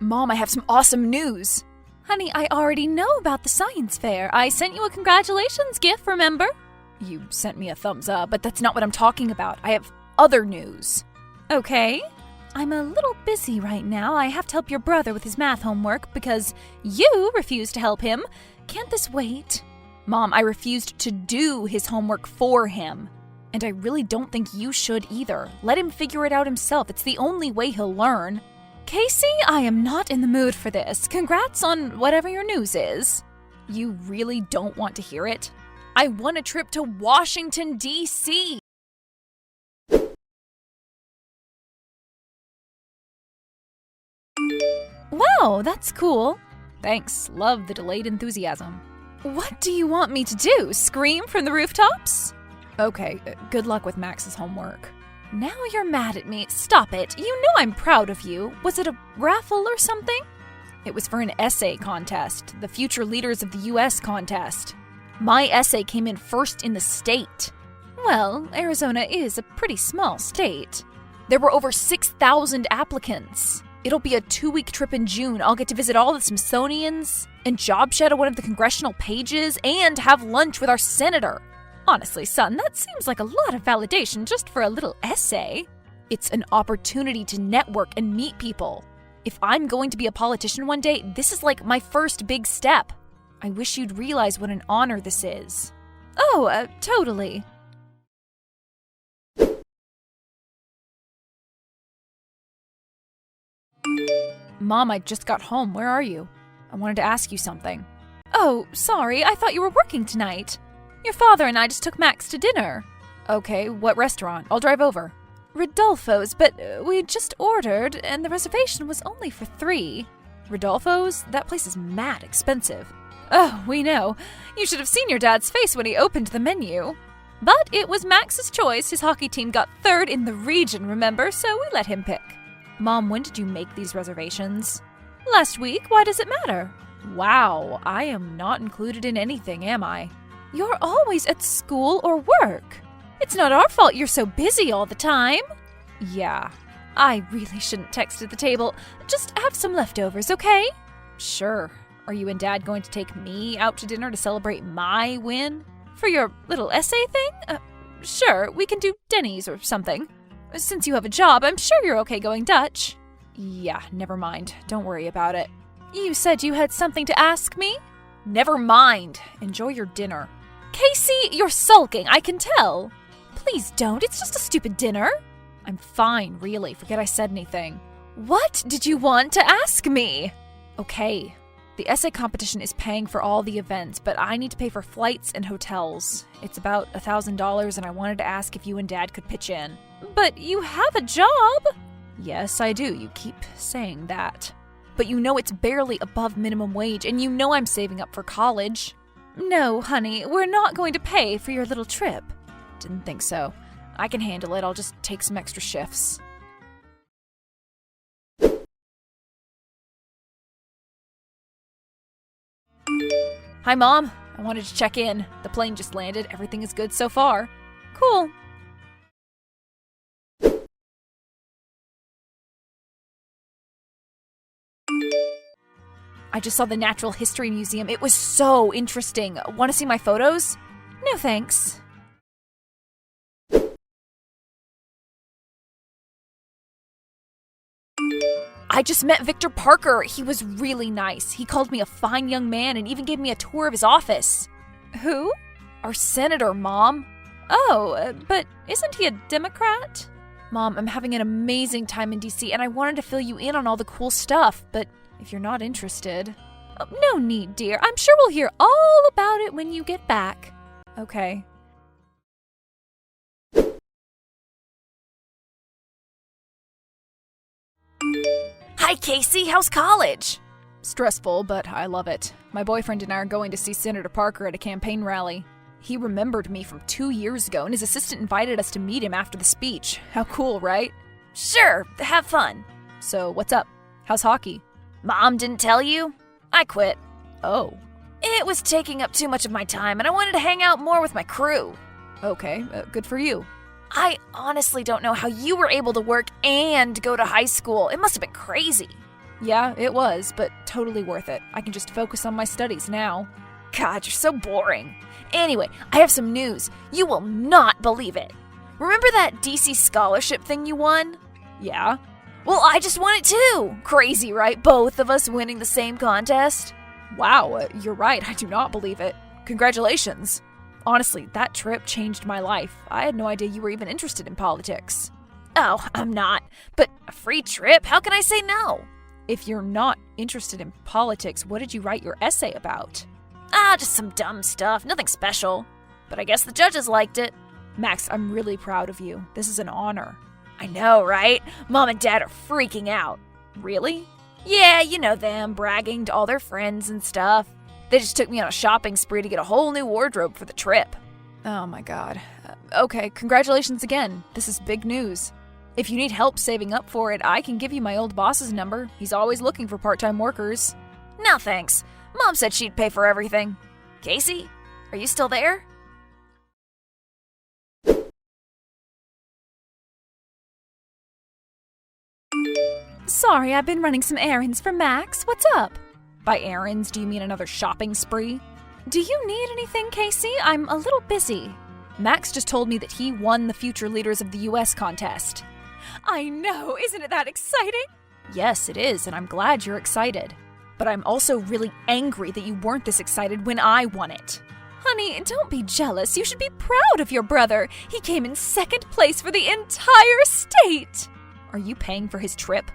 Mom, I have some awesome news. Honey, I already know about the science fair. I sent you a congratulations gift, remember? You sent me a thumbs up, but that's not what I'm talking about. I have other news. Okay. I'm a little busy right now. I have to help your brother with his math homework because you refused to help him. Can't this wait? Mom, I refused to do his homework for him. And I really don't think you should either. Let him figure it out himself. It's the only way he'll learn. Casey, I am not in the mood for this. Congrats on whatever your news is. You really don't want to hear it? I won a trip to Washington, D.C. Wow, that's cool. Thanks. Love the delayed enthusiasm. What do you want me to do? Scream from the rooftops? Okay, good luck with Max's homework. Now you're mad at me. Stop it. You know I'm proud of you. Was it a raffle or something? It was for an essay contest, the Future Leaders of the U.S. contest. My essay came in first in the state. Well, Arizona is a pretty small state. There were over 6,000 applicants. It'll be a 2-week trip in June. I'll get to visit all the Smithsonians and job shadow one of the congressional pages and have lunch with our senator. Honestly, son, that seems like a lot of validation just for a little essay. It's an opportunity to network and meet people. If I'm going to be a politician one day, this is like my first big step. I wish you'd realize what an honor this is. Oh, totally. Mom, I just got home. Where are you? I wanted to ask you something. Oh, sorry. I thought you were working tonight. Your father and I just took Max to dinner. Okay, what restaurant? I'll drive over. Rodolfo's, but we just ordered, and the reservation was only for 3. Rodolfo's? That place is mad expensive. Oh, we know. You should have seen your dad's face when he opened the menu. But it was Max's choice. His hockey team got 3rd in the region, remember? So we let him pick. Mom, when did you make these reservations? Last week. Why does it matter? Wow, I am not included in anything, am I? You're always at school or work. It's not our fault you're so busy all the time. Yeah. I really shouldn't text at the table. Just have some leftovers, okay? Sure. Are you and Dad going to take me out to dinner to celebrate my win? For your little essay thing? Sure, we can do Denny's or something. Since you have a job, I'm sure you're okay going Dutch. Yeah, never mind. Don't worry about it. You said you had something to ask me? Never mind. Enjoy your dinner. Casey, you're sulking, I can tell. Please don't, it's just a stupid dinner. I'm fine, really. Forget I said anything. What did you want to ask me? Okay. The essay competition is paying for all the events, but I need to pay for flights and hotels. It's about $1,000, and I wanted to ask if you and Dad could pitch in. But you have a job. Yes, I do. You keep saying that. But you know it's barely above minimum wage, and you know I'm saving up for college. No, honey, we're not going to pay for your little trip. Didn't think so. I can handle it. I'll just take some extra shifts. Hi, Mom. I wanted to check in. The plane just landed. Everything is good so far. Cool. I just saw the Natural History Museum. It was so interesting. Want to see my photos? No, thanks. I just met Victor Parker. He was really nice. He called me a fine young man and even gave me a tour of his office. Who? Our senator, Mom. Oh, but isn't he a Democrat? Mom, I'm having an amazing time in D.C. and I wanted to fill you in on all the cool stuff, but if you're not interested... Oh, no need, dear. I'm sure we'll hear all about it when you get back. Okay. Hi, Casey. How's college? Stressful, but I love it. My boyfriend and I are going to see Senator Parker at a campaign rally. He remembered me from 2 years ago, and his assistant invited us to meet him after the speech. How cool, right? Sure, have fun. So, what's up? How's hockey? Mom didn't tell you? I quit. Oh. It was taking up too much of my time, and I wanted to hang out more with my crew. Okay, good for you. I honestly don't know how you were able to work and go to high school. It must have been crazy. Yeah, it was, but totally worth it. I can just focus on my studies now. God, you're so boring. Anyway, I have some news. You will not believe it. Remember that DC scholarship thing you won? Yeah? Well, I just won it too. Crazy, right? Both of us winning the same contest. Wow, you're right. I do not believe it. Congratulations. Honestly, that trip changed my life. I had no idea you were even interested in politics. Oh, I'm not. But a free trip? How can I say no? If you're not interested in politics, what did you write your essay about? Just some dumb stuff. Nothing special. But I guess the judges liked it. Max, I'm really proud of you. This is an honor. I know, right? Mom and Dad are freaking out. Really? Yeah, you know them, bragging to all their friends and stuff. They just took me on a shopping spree to get a whole new wardrobe for the trip. Oh my god. Okay, congratulations again. This is big news. If you need help saving up for it, I can give you my old boss's number. He's always looking for part-time workers. No thanks. Mom said she'd pay for everything. Casey, are you still there? Sorry, I've been running some errands for Max. What's up? By errands, do you mean another shopping spree? Do you need anything, Casey? I'm a little busy. Max just told me that he won the Future Leaders of the U.S. contest. I know, isn't it that exciting? Yes, it is, and I'm glad you're excited. But I'm also really angry that you weren't this excited when I won it. Honey, don't be jealous. You should be proud of your brother. He came in second place for the entire state. Are you paying for his trip?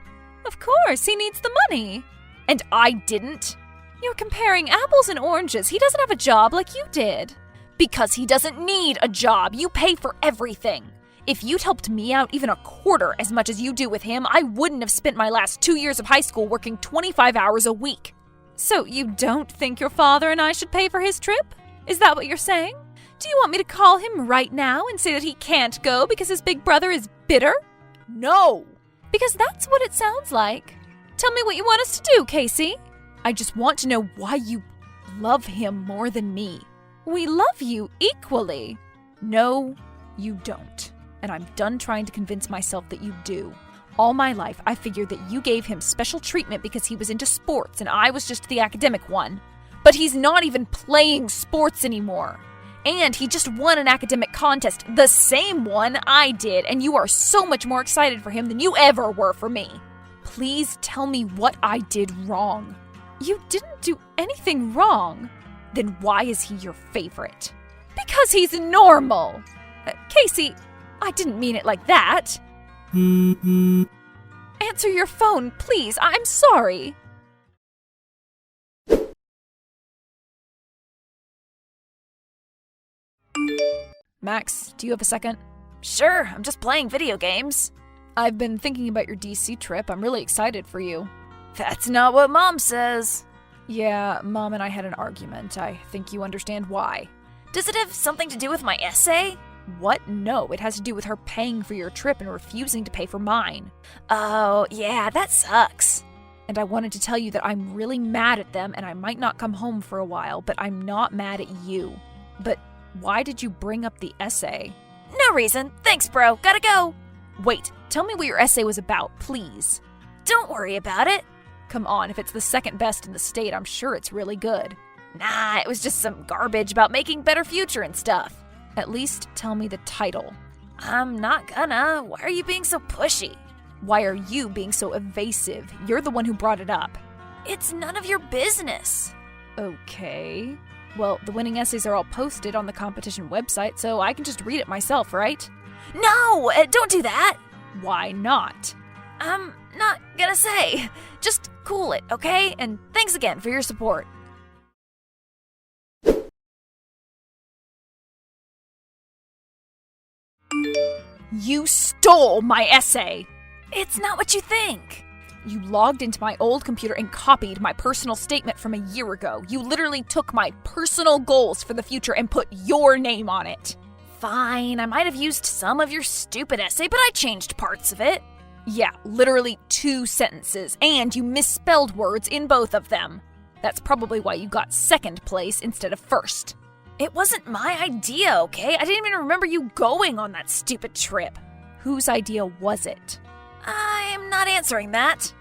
Of course, he needs the money. And I didn't? You're comparing apples and oranges. He doesn't have a job like you did. Because he doesn't need a job. You pay for everything. If you'd helped me out even a quarter as much as you do with him, I wouldn't have spent my last 2 years of high school working 25 hours a week. So you don't think your father and I should pay for his trip? Is that what you're saying? Do you want me to call him right now and say that he can't go because his big brother is bitter? No! Because that's what it sounds like. Tell me what you want us to do, Casey. I just want to know why you love him more than me. We love you equally. No, you don't. And I'm done trying to convince myself that you do. All my life, I figured that you gave him special treatment because he was into sports and I was just the academic one. But he's not even playing sports anymore. And he just won an academic contest, the same one I did, and you are so much more excited for him than you ever were for me. Please tell me what I did wrong. You didn't do anything wrong. Then why is he your favorite? Because he's normal. Casey, I didn't mean it like that. Answer your phone, please. I'm sorry. Max, do you have a second? Sure, I'm just playing video games. I've been thinking about your DC trip. I'm really excited for you. That's not what Mom says. Yeah, Mom and I had an argument. I think you understand why. Does it have something to do with my essay? What? No, it has to do with her paying for your trip and refusing to pay for mine. Oh, yeah, that sucks. And I wanted to tell you that I'm really mad at them and I might not come home for a while, but I'm not mad at you. But why did you bring up the essay? No reason. Thanks, bro. Gotta go. Wait, tell me what your essay was about, please. Don't worry about it. Come on, if it's the second best in the state, I'm sure it's really good. Nah, it was just some garbage about making better future and stuff. At least tell me the title. I'm not gonna. Why are you being so pushy? Why are you being so evasive? You're the one who brought it up. It's none of your business. Okay. Well, the winning essays are all posted on the competition website, so I can just read it myself, right? No, don't do that. Why not? I'm not gonna say. Just cool it, okay? And thanks again for your support. You stole my essay! It's not what you think. You logged into my old computer and copied my personal statement from a year ago. You literally took my personal goals for the future and put your name on it. Fine, I might have used some of your stupid essay, but I changed parts of it. Yeah, literally 2 sentences, and you misspelled words in both of them. That's probably why you got second place instead of first. It wasn't my idea, okay? I didn't even remember you going on that stupid trip. Whose idea was it? I'm not answering that.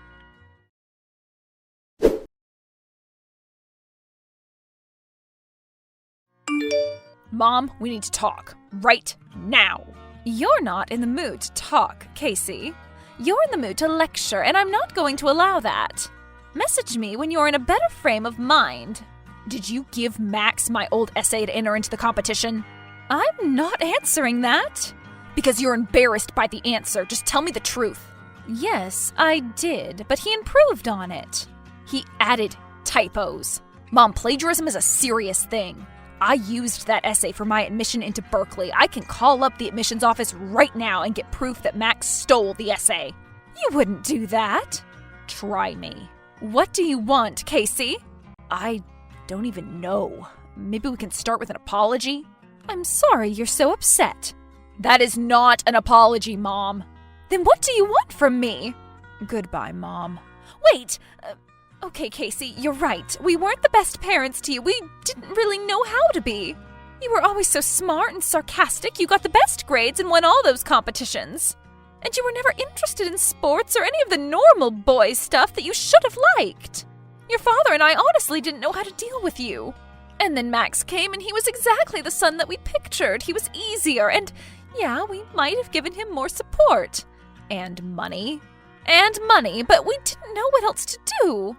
Mom, we need to talk. Right now. You're not in the mood to talk, Casey. You're in the mood to lecture, and I'm not going to allow that. Message me when you're in a better frame of mind. Did you give Max my old essay to enter into the competition? I'm not answering that. Because you're embarrassed by the answer. Just tell me the truth. Yes, I did, but he improved on it. He added typos. Mom, plagiarism is a serious thing. I used that essay for my admission into Berkeley. I can call up the admissions office right now and get proof that Max stole the essay. You wouldn't do that. Try me. What do you want, Casey? I don't even know. Maybe we can start with an apology? I'm sorry you're so upset. That is not an apology, Mom. Then what do you want from me? Goodbye, Mom. Wait! Okay, Casey, you're right. We weren't the best parents to you. We didn't really know how to be. You were always so smart and sarcastic. You got the best grades and won all those competitions. And you were never interested in sports or any of the normal boy stuff that you should have liked. Your father and I honestly didn't know how to deal with you. And then Max came and he was exactly the son that we pictured. He was easier and, yeah, we might have given him more support. And money. But we didn't know what else to do.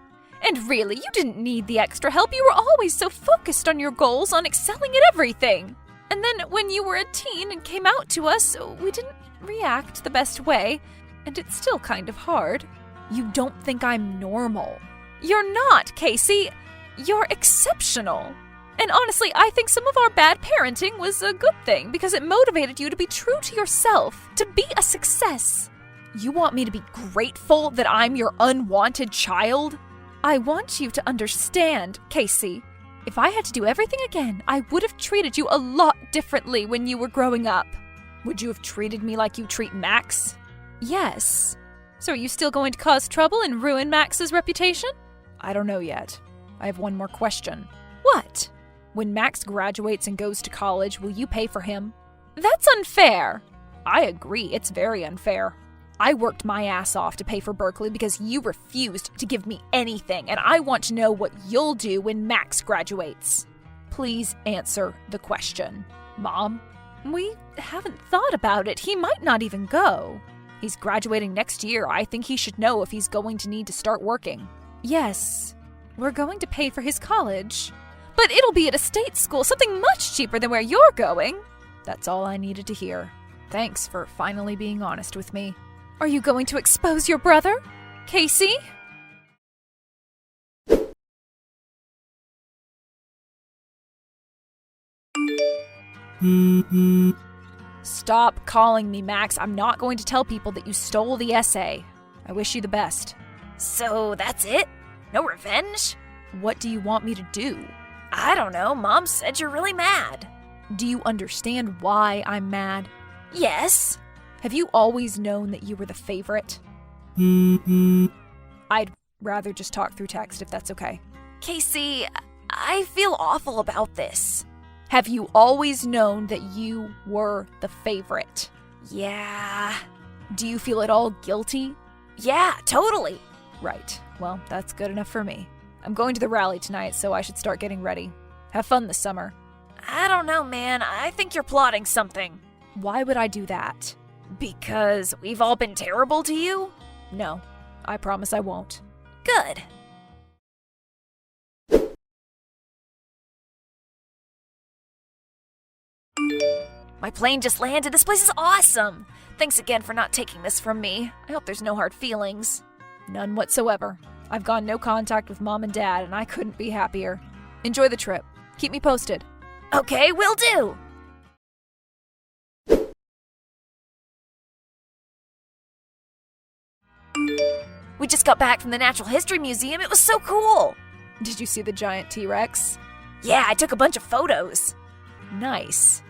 And really, you didn't need the extra help. You were always so focused on your goals, on excelling at everything. And then when you were a teen and came out to us, we didn't react the best way. And it's still kind of hard. You don't think I'm normal. You're not, Casey. You're exceptional. And honestly, I think some of our bad parenting was a good thing because it motivated you to be true to yourself, to be a success. You want me to be grateful that I'm your unwanted child? I want you to understand, Casey. If I had to do everything again, I would have treated you a lot differently when you were growing up. Would you have treated me like you treat Max? Yes. So are you still going to cause trouble and ruin Max's reputation? I don't know yet. I have one more question. What? When Max graduates and goes to college, will you pay for him? That's unfair. I agree, it's very unfair. I worked my ass off to pay for Berkeley because you refused to give me anything, and I want to know what you'll do when Max graduates. Please answer the question. Mom? We haven't thought about it. He might not even go. He's graduating next year. I think he should know if he's going to need to start working. Yes, we're going to pay for his college. But it'll be at a state school, something much cheaper than where you're going. That's all I needed to hear. Thanks for finally being honest with me. Are you going to expose your brother, Casey? Stop calling me, Max. I'm not going to tell people that you stole the essay. I wish you the best. So that's it? No revenge? What do you want me to do? I don't know. Mom said you're really mad. Do you understand why I'm mad? Yes. Have you always known that you were the favorite? I'd rather just talk through text if that's okay. Casey, I feel awful about this. Have you always known that you were the favorite? Yeah. Do you feel at all guilty? Yeah, totally. Right. Well, that's good enough for me. I'm going to the rally tonight, so I should start getting ready. Have fun this summer. I don't know, man. I think you're plotting something. Why would I do that? Because we've all been terrible to you? No, I promise I won't. Good. My plane just landed. This place is awesome. Thanks again for not taking this from me. I hope there's no hard feelings. None whatsoever. I've gone no contact with Mom and Dad, and I couldn't be happier. Enjoy the trip. Keep me posted. Okay, will do. We just got back from the Natural History Museum. It was so cool. Did you see the giant T-Rex? Yeah, I took a bunch of photos. Nice.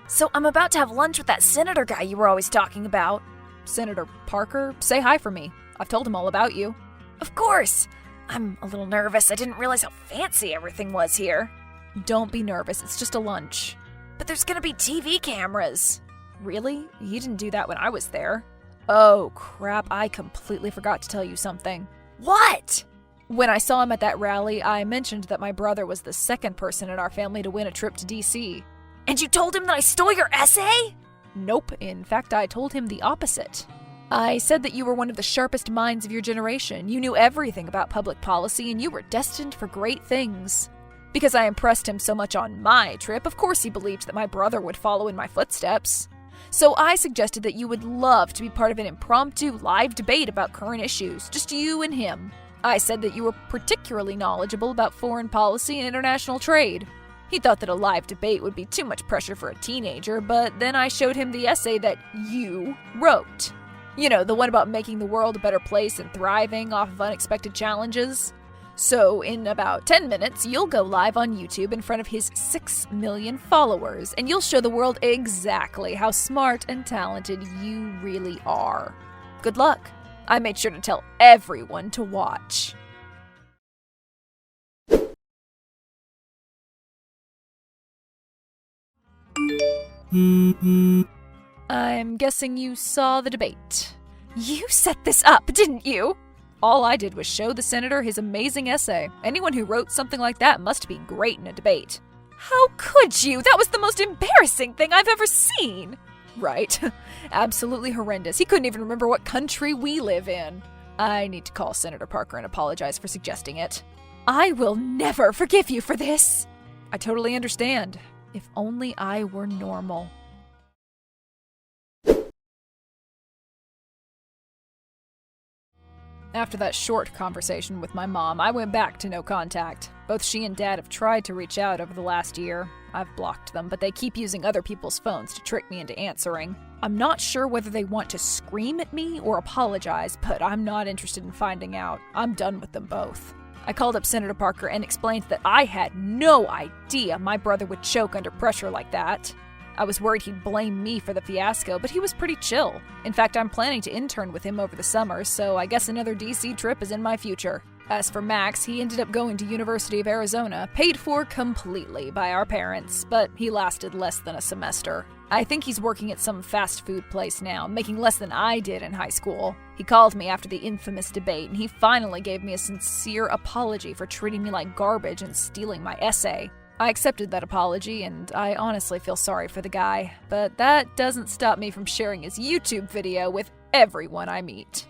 So I'm about to have lunch with that senator guy you were always talking about. Senator Parker, say hi for me. I've told him all about you. Of course. I'm a little nervous. I didn't realize how fancy everything was here. Don't be nervous. It's just a lunch. But there's gonna be TV cameras. Really? You didn't do that when I was there. Oh, crap. I completely forgot to tell you something. What? When I saw him at that rally, I mentioned that my brother was the second person in our family to win a trip to DC. And you told him that I stole your essay? Nope, in fact, I told him the opposite. I said that you were one of the sharpest minds of your generation. You knew everything about public policy, and you were destined for great things. Because I impressed him so much on my trip, of course he believed that my brother would follow in my footsteps. So I suggested that you would love to be part of an impromptu live debate about current issues, just you and him. I said that you were particularly knowledgeable about foreign policy and international trade. He thought that a live debate would be too much pressure for a teenager, but then I showed him the essay that you wrote. You know, the one about making the world a better place and thriving off of unexpected challenges. So in about 10 minutes, you'll go live on YouTube in front of his 6 million followers, and you'll show the world exactly how smart and talented you really are. Good luck. I made sure to tell everyone to watch. I'm guessing you saw the debate. You set this up, didn't you? All I did was show the senator his amazing essay. Anyone who wrote something like that must be great in a debate. How could you? That was the most embarrassing thing I've ever seen. Right. Absolutely horrendous. He couldn't even remember what country we live in. I need to call Senator Parker and apologize for suggesting it. I will never forgive you for this. I totally understand. If only I were normal. After that short conversation with my mom, I went back to no contact. Both she and Dad have tried to reach out over the last year. I've blocked them, but they keep using other people's phones to trick me into answering. I'm not sure whether they want to scream at me or apologize, but I'm not interested in finding out. I'm done with them both. I called up Senator Parker and explained that I had no idea my brother would choke under pressure like that. I was worried he'd blame me for the fiasco, but he was pretty chill. In fact, I'm planning to intern with him over the summer, so I guess another DC trip is in my future. As for Max, he ended up going to University of Arizona, paid for completely by our parents, but he lasted less than a semester. I think he's working at some fast food place now, making less than I did in high school. He called me after the infamous debate, and he finally gave me a sincere apology for treating me like garbage and stealing my essay. I accepted that apology, and I honestly feel sorry for the guy, but that doesn't stop me from sharing his YouTube video with everyone I meet.